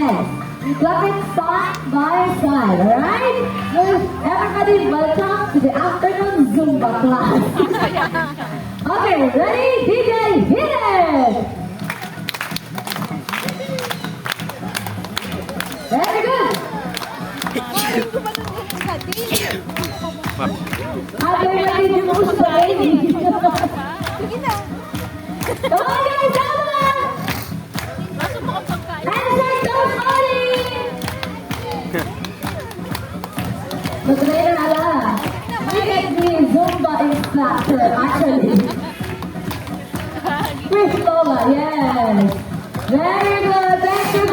Yes. Clap it side by side, alright? Everybody, welcome to the afternoon Zumba class. Okay, ready? DJ, hit it! Very good. Ate, hindi mo gusto ba baby? Come on guys, come on! Inside those body! Mag-trainer na lang. Look at me, Zumba instructor, actually. Chris Lola, yes. Very good, thank you.